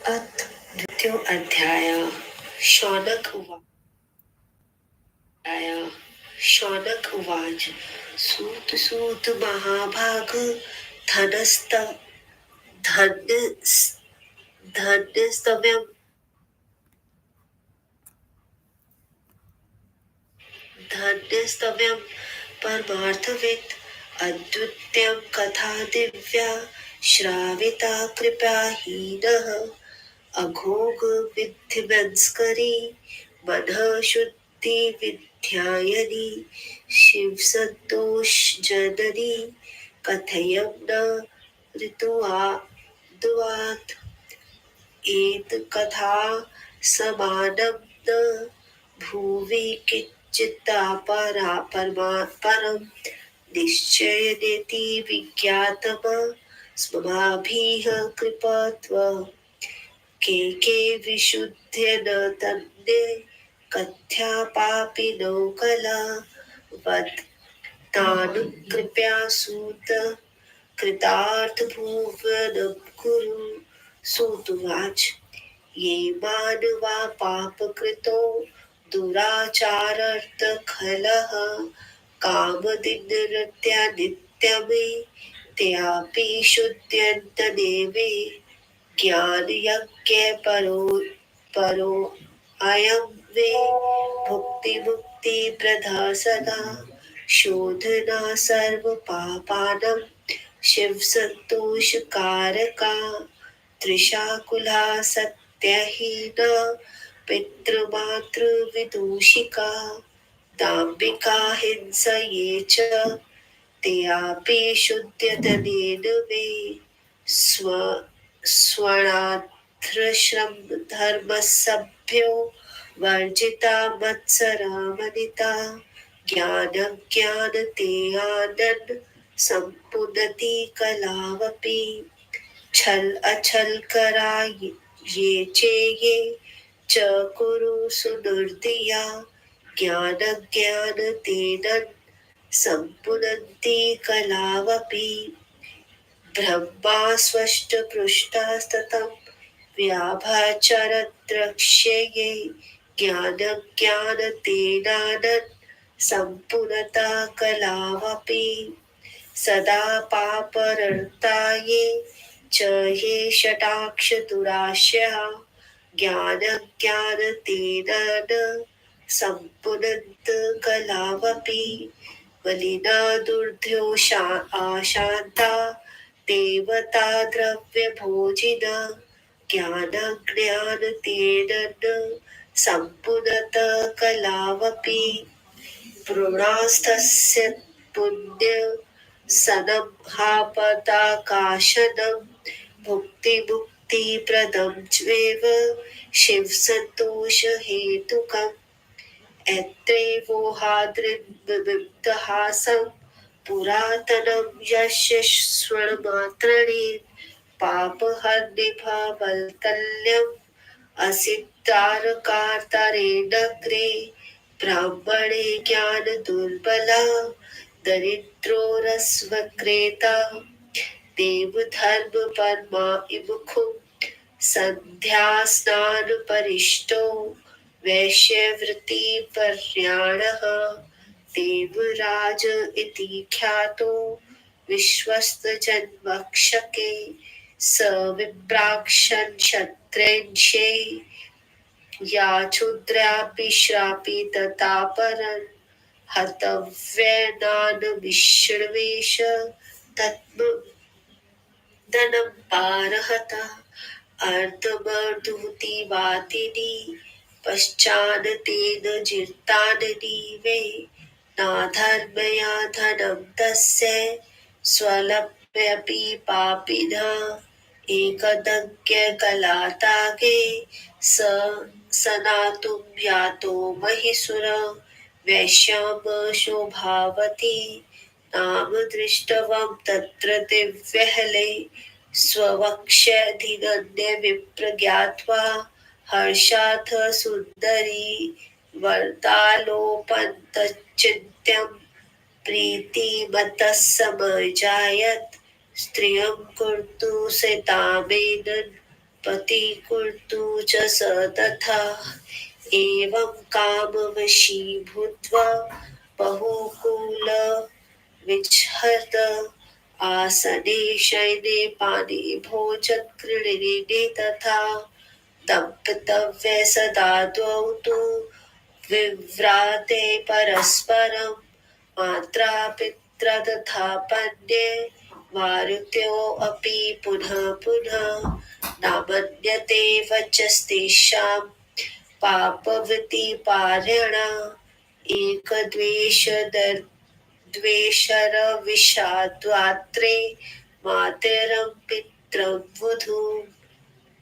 अथ द्वितीयो अध्याय। शौनक उवाच सूत सूत महाभाग धनस्त धन्यस्तव्यं धन्यस्तव्यं परमार्थवित् अद्वितीयं कथा दिव्या श्राविता कृपाहीनः अघोघ विद्धिमंस्करी मनः शुद्धि विद्यायनी शिव संतोष जननी कथयं न ऋतुआद्वात् एत कथा समानं न भुवि किंचित् परं निश्चयेति विज्ञातम् स्ममाभिः कृपत्वा के विशुद्ध्यन तन्ने कथ्या पापिनो कला वद तानुकृपया सूत कृतार्थ भुवनं कुरु सूतुवाच ये मानवा पापकृतो दुराचारार्थखलः कामदिनरत्या नित्यमे त्यापि शुद्ध्यन्तदेवे ज्ञानयज्ञ परो अयं वे भुक्ति मुक्ति प्रदा सदा शोधना सर्व पापानं शिव संतोष कारका त्रिशाकुला सत्यहीना पितृमातृ विदूषिका दाम्भिका हिंसा ये च तेऽपि शुद्ध्यतनेन मे स्व स्वर्णाश्रम धर्मसभ्यो वर्जिता मत्सरामनिता ज्ञान संपुनति कलावपि छल अछल करा ये चेये च कुरु सुदुर्दिया ज्ञान तेन संपुनन्ति कलावपि ब्रह्मा स्वष्टपृष्ठस्ततं व्याभचरद्रक्ष्ये ज्ञानतेनानन् सम्पुनता कलावपि सदा पापरर्ताये च ये षटाक्षदुराश्रया ज्ञानतेन न सम्पुनन्त कलावपि मलिना दुर्ध्योषा आशान्ता देवता द्रव्यभोजिना ज्ञानतेन न सम्पुनत कलावपि पुरास्तस्य पुण्य सनमहापदाकाशनं भुक्तिमुक्तिप्रदं चैव शिवसन्तोषहेतुकम् एत्रैवोहाद्रिद्विविक्तहासं पुरातनं यस्य स्वर्णमात्रणे पापहर्निभवल्तल्यम् असितारकार्तरेणग्रे ब्राह्मणे ज्ञानदुर्बला दरिद्रो रसवक्रेता देवधर्मपरमा इमुखुं सन्ध्यास्नानपरिष्टो वैश्यवृत्तिपर्याणः देवराज इति ख्यातो विश्वस्तजन्मक्षके स विप्राक्षन् क्षत्रेंशे या क्षुद्रापि श्रापि तथा परन् हतव्यनानविश्रवेश तत्मदनं पारहता अर्धमर्दूतिवादिनी पश्चान्तेन जिर्ताननी वे नाधर्मया धनं तस्य स्वलभ्यपि पापिनः एकदज्ञकलातागे स सनातुं यातो महिसुर वैश्यां शोभावती नाम दृष्टवं तत्र दिव्यहले स्ववक्षधिगण्यविप्रज्ञात्वा हर्षाथ सुन्दरी वरदालोपन्तचिन्त्यं प्रीतिमतः समजायत स्त्रियं कर्तुसितामेनं पति कुर्तु च स तथा एवं कामवशी भूत्वा बहुकूल विजहत आसने शयने पाने भोजन क्रीडने तथा दम्पतव्ये सदा द्वौ तु विव्राते परस्परं मात्रा पित्रा तथा पन्ये मारुत्योऽपि पुनः पुनः न मन्यते वचस्तेषां पापवती पार्यणा द्वेषरविषाद्वात्रे मातरं पितरं वधू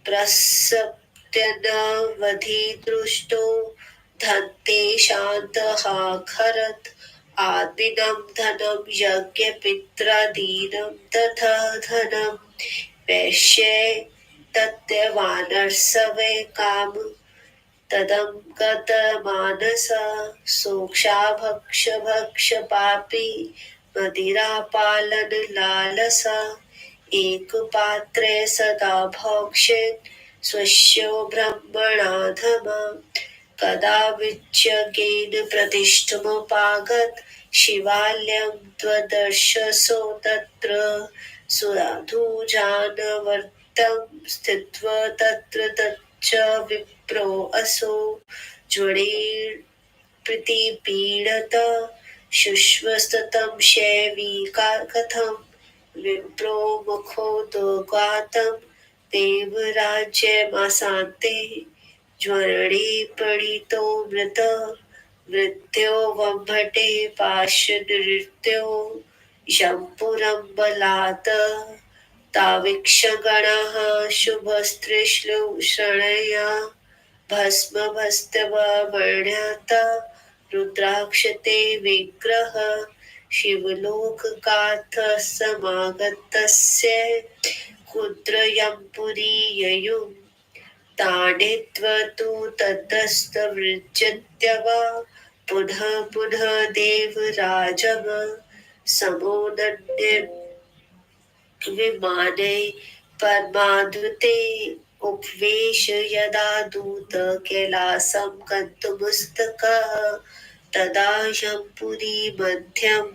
प्रसप्त्यनवधिदृष्टो धन्ते शान्तः खरत् आदिनं धनं यज्ञपित्रादीनं तथा धनं वैश्ये तत्यवानर्सवे काम तदं गतमानस सोक्षा भक्ष पापी मदिरापालन लालसा एकपात्रे सदा भोक्षेत् स्वस्यो ब्रह्मणाधम कदा विच्यगेन प्रतिष्ठमुपागत शिवालयं त्वदर्शसो तत्र सुधूजानवर्तं स्थित्वा तत्र तच्च विप्रो असो ज्वरेण प्रीतिपीडत शुश्वस्ततं शैवीका कथं विप्रो मुखोदगातं देवराज्यमासान्ते ज्वरणे पीडितो मृत मृत्यो वम्भटे पाशनृत्यो यंपुरं बलात् तावीक्षगणः शुभस्त्रीश्लूषणया भस्मभस्तवर्ण्यात् रुद्राक्षते विग्रह शिवलोकगाथ समागतस्य कुद्रयंपुरी ययुः ताडित्वा तु ततस्तवृज्यत्यव पुनः पुनः देवराजम समोदन्य विमाने परमाद्भुते उपवेश यदा दूत कैलासं गन्तुमुस्तकः तदा यंपुरी मध्यम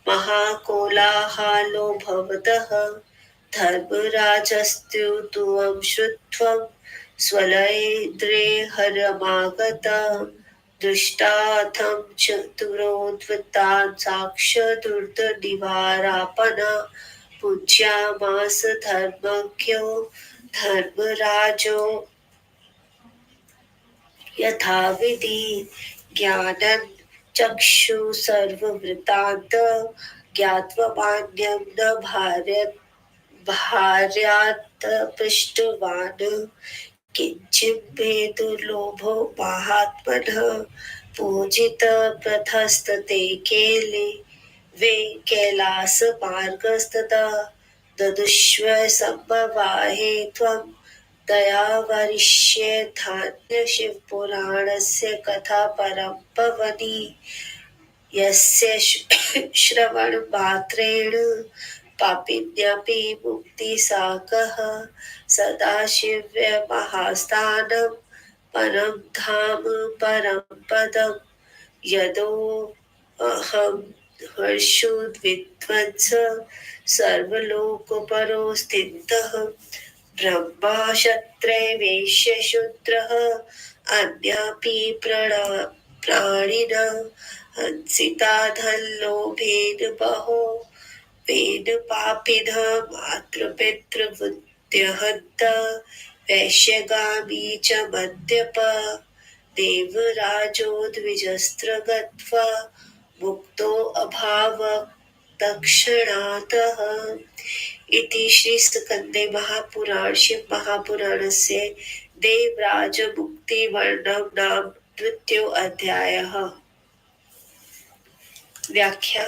महाकोलाहलो भवतः धर्मराजस्तुत्वं श्रुत्वा स्वलयेन्द्रे हरमागता दृष्टार्थं चतुरोद्वतान् साक्षादुर्दनिवारापना पूज्यामास धर्मज्ञो धर्मराजो यथाविधि ज्ञानं चक्षु सर्ववृत्तान्त ज्ञात्वा मान्यं न भार्यात् पृष्टवान् किञ्चिद्भेदलोभो महात्मनः पूजित प्रथस्तते केले वे कैलासमार्गस्तदा ददुष्व सम्भवाहे त्वं दया वरिष्ये धान्य शिवपुराणस्य कथा परं पवनी यस्य श्रवणमात्रेण पापिन्यपि मुक्तिसागः सदाशिवमहास्थानं परं धाम परं पदं यदो अहं हर्षोद्विध्वंस सर्वलोकपरो स्थितः ब्रह्मा क्षत्रिय वैश्य शूद्रः अन्यापि प्राणिनः हंसिता धनलोभेन बहो वेद पापिनः मातृपितृवृत्यहन्त वैश्यगामी च मद्यप देवराजो द्विजस्त्र गत्वा मुक्तो अभावत् तत्क्षणातः इति श्री स्कंदे महापुराण शिव महापुराणस्य देवराज मुक्ति वर्णनं नाम द्वितीयो अध्यायः। व्याख्या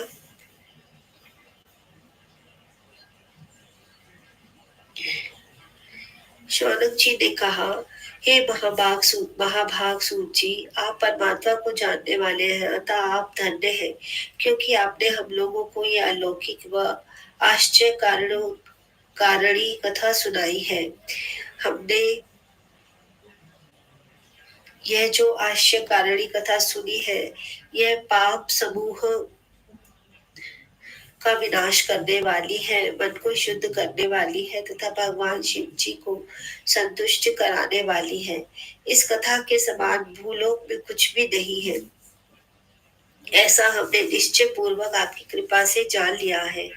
शौनक जी ने कहा, हे महाभाग सूत जी, आप परमात्मा को जानने वाले हैं, अतः आप धन्य हैं, क्योंकि आपने हम लोगों को ये अलौकिक व आश्चर्य कारणी कथा सुनाई है। हमने यह जो आश्य कारणी कथा सुनी है, यह पाप समूह का विनाश करने वाली है, मन को शुद्ध करने वाली है तथा भगवान शिव जी को संतुष्ट कराने वाली है। इस कथा के समान भूलोक में कुछ भी नहीं है, ऐसा हमने निश्चय पूर्वक आपकी कृपा से जान लिया है।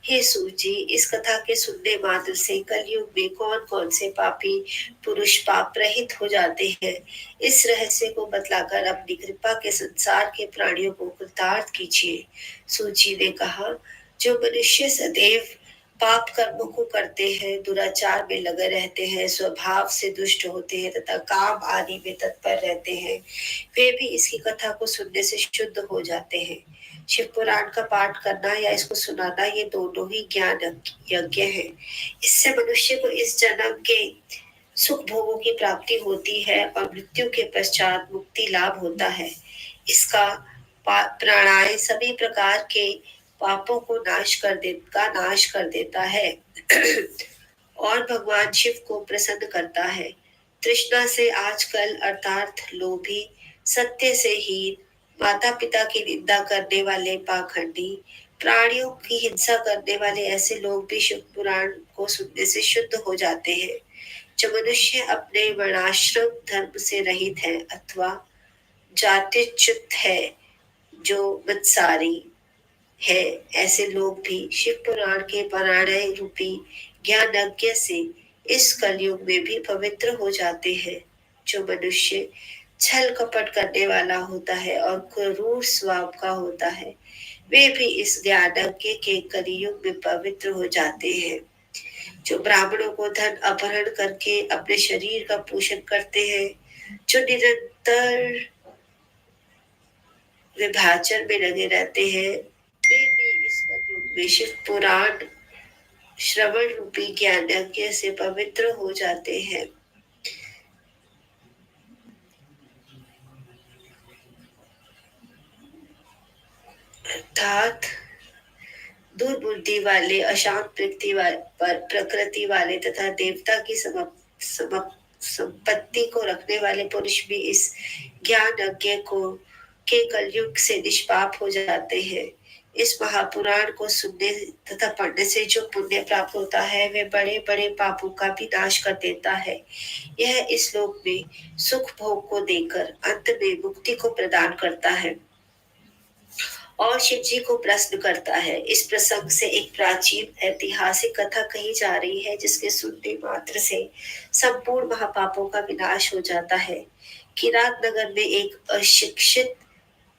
हे सूजी, इस कथा के सुनने मात्र से कलयुग में कौन कौन से पापी पुरुष पाप रहित हो जाते हैं, इस रहस्य को बतलाकर अपनी कृपा के संसार के प्राणियों को कृतार्थ कीजिए। सूजी ने कहा, जो मनुष्य सदैव पाप कर्मों को करते हैं, दुराचार में लगे रहते हैं, स्वभाव से दुष्ट होते हैं तथा काम आदि में तत्पर रहते हैं, वे भी इसकी कथा को सुनने से शुद्ध हो जाते हैं। शिव पुराण का पाठ करना या इसको सुनाना, ये दोनों ही ज्ञान यज्ञ है। इससे मनुष्य को इस जन्म के सुख भोगों की प्राप्ति होती है और मृत्यु के पश्चात मुक्ति लाभ होता है। इसका प्राणाय सभी प्रकार के पापों को नाश कर देता है और भगवान शिव को प्रसन्न करता है। तृष्णा से आजकल अर्थात लोभी, सत्य से हीन, माता पिता की निंदा करने वाले पाखंडी, प्राणियों की हिंसा करने वाले ऐसे लोग भी शिव पुराण को सुनने से शुद्ध हो जाते हैं। जो मनुष्य अपने वर्णाश्रम धर्म से रहित है अथवा जातिच्युत है, जो मत्सारी है, ऐसे लोग भी शिव पुराण के पारायण रूपी ज्ञान यज्ञ से इस कलयुग में भी पवित्र हो जाते हैं। जो मनुष्य छल कपट करने वाला होता है और क्रूर स्वभाव का होता है, वे भी इस ज्ञान यज्ञ के कलयुग में पवित्र हो जाते हैं। जो ब्राह्मणों को धन अपहरण करके अपने शरीर का पोषण करते हैं, जो निरंतर विभाजन में लगे रहते हैं, वे भी इस कलयुग में शिव पुराण श्रवण रूपी ज्ञान यज्ञ से पवित्र हो जाते हैं। अर्थात दुर्बुद्धि वाले, अशांत प्रकृति वाले तथा देवता की संपत्ति को रखने वाले पुरुष भी इस ज्ञान यज्ञ को के कलयुग से निष्पाप हो जाते हैं। इस महापुराण को सुनने तथा पढ़ने से जो पुण्य प्राप्त होता है, वह बड़े बड़े पापों का भी नाश कर देता है। यह इस लोक में सुख भोग को देकर अंत में मुक्ति को प्रदान करता है और शिव जी को प्रसन्न करता है। इस प्रसंग से एक प्राचीन ऐतिहासिक कथा कही जा रही है, जिसके सुनने मात्र से संपूर्ण महापापों का विनाश हो जाता है। किरात नगर में एक अशिक्षित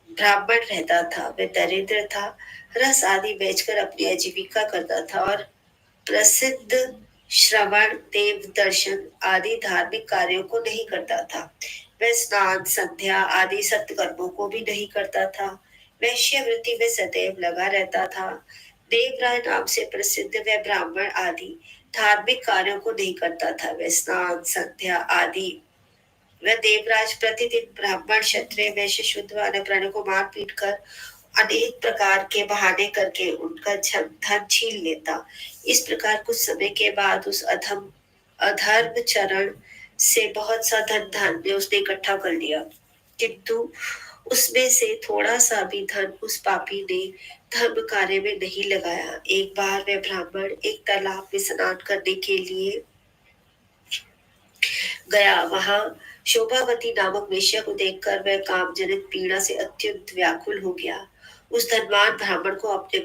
ब्राह्मण रहता था। वह दरिद्र था, रस आदि बेचकर अपनी आजीविका करता था और प्रसिद्ध श्रवण, देव दर्शन आदि धार्मिक कार्यों को नहीं करता था। वह स्नान, संध्या आदि सत्कर्मों को भी नहीं करता था। वैश्यवृत्ति में सदैव लगा रहता था। देवराय नाम से प्रसिद्ध वह ब्राह्मण आदि धार्मिक कार्यों को नहीं करता था। वह स्नान, संध्या आदि वह देवराज प्रतिदिन ब्राह्मण, क्षत्रिय, वैश्य, शूद्र आदि प्राणियों को मार पीट कर अनेक प्रकार के बहाने करके उनका धन छीन लेता। इस प्रकार कुछ समय के बाद उस अधर्म चरण से बहुत सा धन धान्य उसने इकट्ठा कर लिया, किंतु उसमें से थोड़ा सा भी धन उस पापी ने धर्म कार्य में नहीं लगाया। एक बार वह ब्राह्मण एक तालाब में स्नान करने के लिए गया। वहां शोभावती नामक वेश्या को देखकर वह कामजनक पीड़ा से अत्यंत व्याकुल हो गया। उस धनवान ब्राह्मण को अपने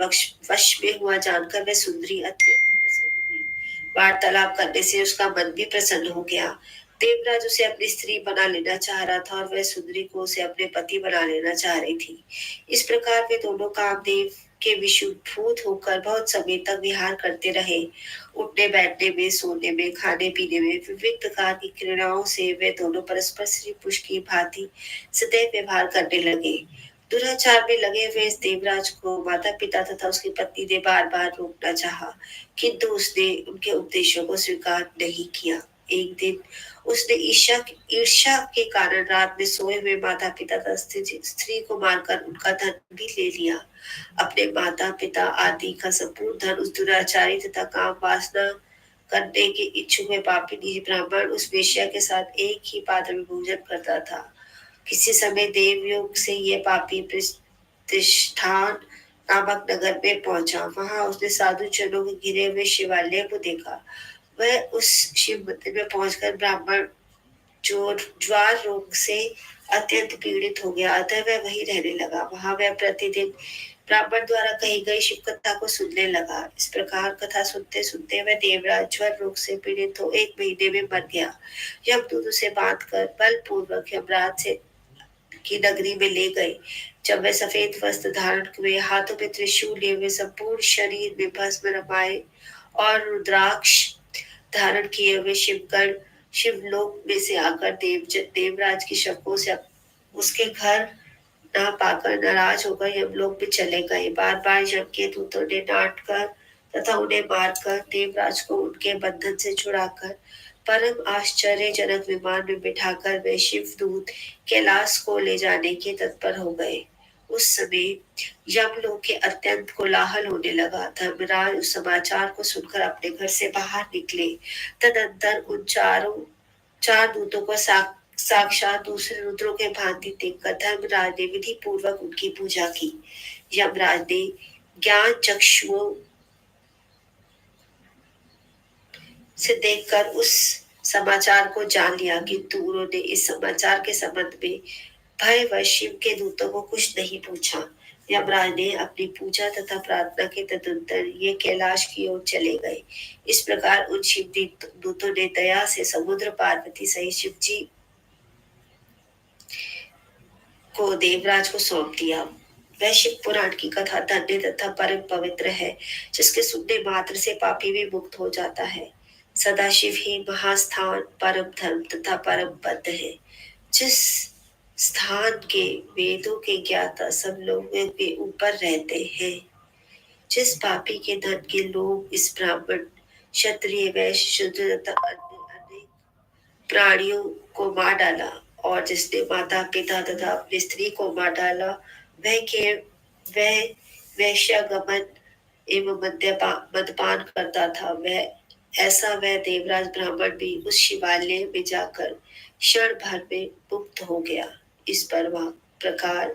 वश में हुआ जानकर वह सुंदरी अत्यंत प्रसन्न हुई। वार्तालाप करने से उसका मन भी प्रसन्न हो गया। देवराज उसे अपनी स्त्री बना लेना चाह रहा था और वह सुंदरी को उसे अपने पति बना लेना चाह रही थी। इस प्रकार वे दोनों कामदेव के विषुभूत होकर बहुत समय तक विहार करते रहे। उठने बैठने में, सोने में, खाने पीने में, विविध प्रकार की क्रीड़ाओं से वे दोनों परस्पर स्त्री पुरुष की भांति सदैव व्यवहार करने लगे। दुराचार में लगे हुए इस देवराज को माता पिता तथा उसकी पत्नी ने बार बार रोकना चाहा, किंतु उसने उनके उपदेशों को स्वीकार नहीं किया। एक दिन उसने ईर्ष्या के कारण रात में सोए हुए माता पिता तथा स्त्री को मारकर उनका धन भी ले लिया। अपने माता पिता आदि का संपूर्ण धन उस दुराचारी तथा काम वासना करने के इच्छुक में पापी निजी ब्राह्मण उस वेश्या के साथ एक ही पात्र में भोजन करता था। किसी समय देवयोग से यह पापी प्रतिष्ठान नामक नगर में पहुंचा। वहां उसने साधु जनों के घिरे हुए शिवालय को देखा। वह उस शिव मंदिर में पहुंचकर ब्राह्मण जो ज्वार रोग से अत्यंत पीड़ित हो गया, अतः वह वहीं रहने लगा। वहां वह प्रतिदिन ब्राह्मण द्वारा कही गई शिव कथा को सुनने लगा। इस प्रकार कथा सुनते सुनते वह देवराज ज्वर रोग से पीड़ित हो 1 महीने में मर गया। यमदूत उसे बांधकर बलपूर्वक यमराज से की नगरी में ले गए। जब वह सफेद वस्त्र धारण हुए, हाथों में त्रिशूल लिए हुए, संपूर्ण शरीर में भस्म रमाए और रुद्राक्ष धारण किए हुए शिवगण शिवलोक में से आकर देवराज की शवों से उसके घर ना पाकर नाराज होकर यमलोक में चले गए। बार बार यम के दूतों ने डांट कर तथा उन्हें मारकर देवराज को उनके बंधन से छुड़ाकर परम आश्चर्यजनक विमान में बिठाकर वे शिवदूत कैलाश को ले जाने के तत्पर हो गए। उस समय यमलोक के अत्यंत कोलाहल होने लगा। धर्मराज उस समाचार को सुनकर अपने घर से बाहर निकले। तदंतर उन चार दूतों को साक्षात दूसरे रुद्रों के भांति देखकर धर्मराज ने विधि पूर्वक उनकी पूजा की। यमराज ने ज्ञान चक्षुओं से देखकर उस समाचार को जान लिया, किंतु उन्होंने इस समाचार के संबंध में भयवश शिव के दूतों को कुछ नहीं पूछा। यमराज ने अपनी पूजा तथा प्रार्थना के तदंतर ये कैलाश की ओर चले गए। इस प्रकार उन शिव दूतों ने दया से समुद्र पार्वती सहित शिव जी को देवराज को सौंप दिया। वह शिव पुराण की कथा धन्य तथा परम पवित्र है, जिसके सुनने मात्र से पापी भी मुक्त हो जाता है। सदाशिव ही महास्थान परम धर्म तथा परम पद है, जिस स्थान के वेदों के ज्ञाता सब लोगों के ऊपर रहते हैं। जिस पापी के धन के लोग इस ब्राह्मण क्षत्रिय वैश्य शूद्र तथा अन्य प्राणियों को मार डाला और जिसने माता पिता तथा अपनी स्त्री को मार डाला, वह वैश्यागमन एवं मद्यपान करता था। वह देवराज ब्राह्मण भी उस शिवालय में जाकर क्षण भर में मुक्त हो गया। इस प्रकार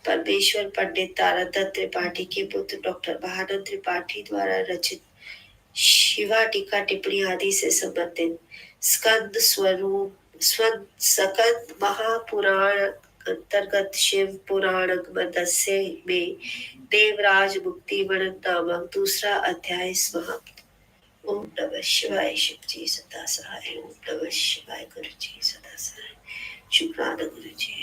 परमेश्वर पंडित तारादत्त त्रिपाठी के पुत्र डॉक्टर महानंद त्रिपाठी द्वारा रचित शिवा टीका टिप्पणी आदि से संबंधित स्कंद महापुराण अंतर्गत शिव पुराण मदस्य में देवराज मुक्ति वर्णन नामक दूसरा अध्याय समाप्त। ओम नमः शिवाय। शिव जी सदा सहाय। ओम नमः शिवाय। गुरु जी सदा सहाय। शुक्राना गुरु जी।